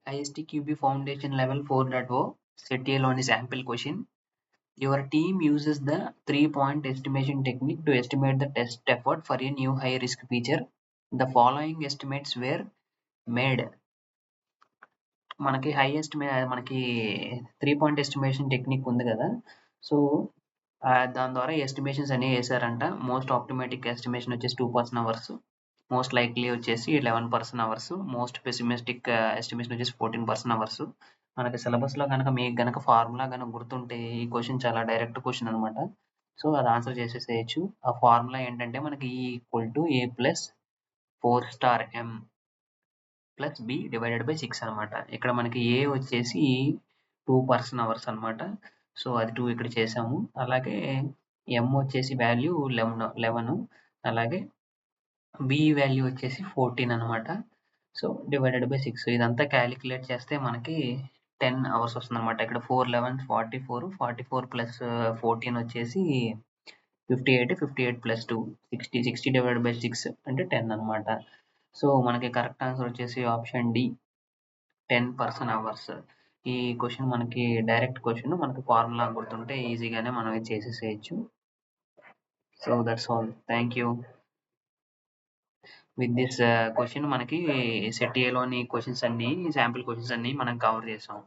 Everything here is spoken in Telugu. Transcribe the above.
ISTQB Foundation Level 4.0 Set A-loan sample question. Your team uses the 3-point estimation technique to estimate the test effort for a new high-risk feature. The following estimates were made. మనకి మనకి 3-point estimation టెక్నిక్ ఉంది కదా. సో దాని ద్వారా ఎస్టిమేషన్స్ అనేవి వేసారంట. మోస్ట్ ఆప్టిమేటిక్ ఎస్టిమేషన్ వచ్చేసి 2% మోస్ట్ లైక్లీ వచ్చేసి 11%, మోస్ట్ పెసిమిస్టిక్ ఎస్టిమేషన్ వచ్చేసి 14%. మనకి సిలబస్లో కనుక మీకు కనుక ఫార్ములా కనుక గుర్తుంటే ఈ క్వశ్చన్ చాలా డైరెక్ట్ క్వశ్చన్ అనమాట. సో అది ఆన్సర్ చేసేసేయచ్చు. ఆ ఫార్ములా ఏంటంటే మనకి E = A+4*M ప్లస్ B / 6 అనమాట. ఇక్కడ మనకి A వచ్చేసి 2% అనమాట. సో అది 2 ఇక్కడ చేసాము. అలాగే M వచ్చేసి వాల్యూ 11, అలాగే B వాల్యూ వచ్చేసి 14 అనమాట. సో /6 ఇదంతా క్యాలిక్యులేట్ చేస్తే మనకి 10 అవర్స్ వస్తుంది అనమాట. ఇక్కడ 4 11 44, 44 ప్లస్ 14 వచ్చేసి 58, 58 ప్లస్ 2 60, 60 / 6 అంటే 10 అనమాట. సో మనకి కరెక్ట్ ఆన్సర్ వచ్చేసి ఆప్షన్ డి 10% అవర్స్. ఈ క్వశ్చన్ మనకి డైరెక్ట్ క్వశ్చన్, మనకి ఫార్ములా గుర్తుంటే ఈజీగానే మనం ఇది చేసేసేయచ్చు. So that's all. Thank you. With this question మనకి సెట్ ఏలోని క్వశ్చన్స్ అన్ని, శాంపుల్ క్వశ్చన్స్ అన్ని మనం కవర్ చేసాం.